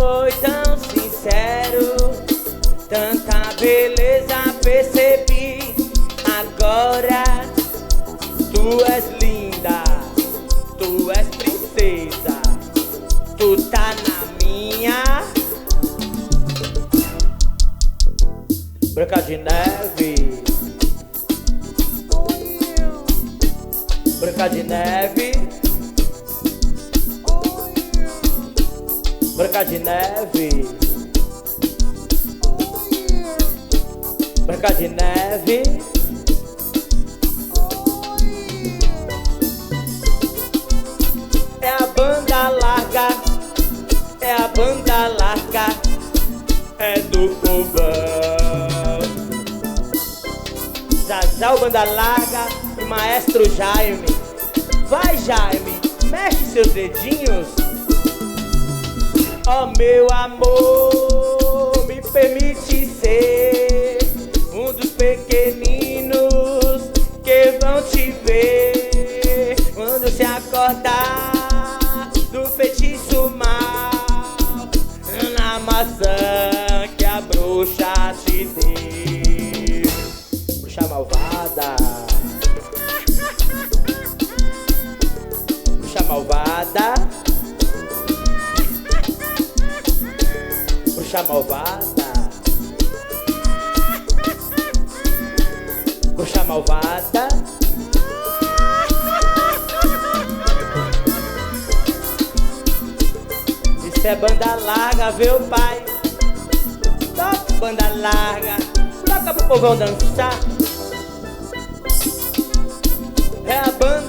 foi tão sincero, tanta beleza percebi. Agora tu és linda, tu és princesa, tu tá na minha Branca de Neve. Branca de Neve. Branca de Neve. Branca de Neve. É a banda larga, é a banda larga, é do povão. Já o banda larga e maestro Jaime. Vai, Jaime, mexe seus dedinhos. Oh, meu amor, me permite ser um dos pequeninos que vão te ver quando se acordar do feitiço mal, na maçã que a bruxa te deu. Bruxa malvada, bruxa malvada, bruxa malvada, bruxa malvada. Isso é banda larga, viu, pai? Toca banda larga, toca pro povão dançar. É a banda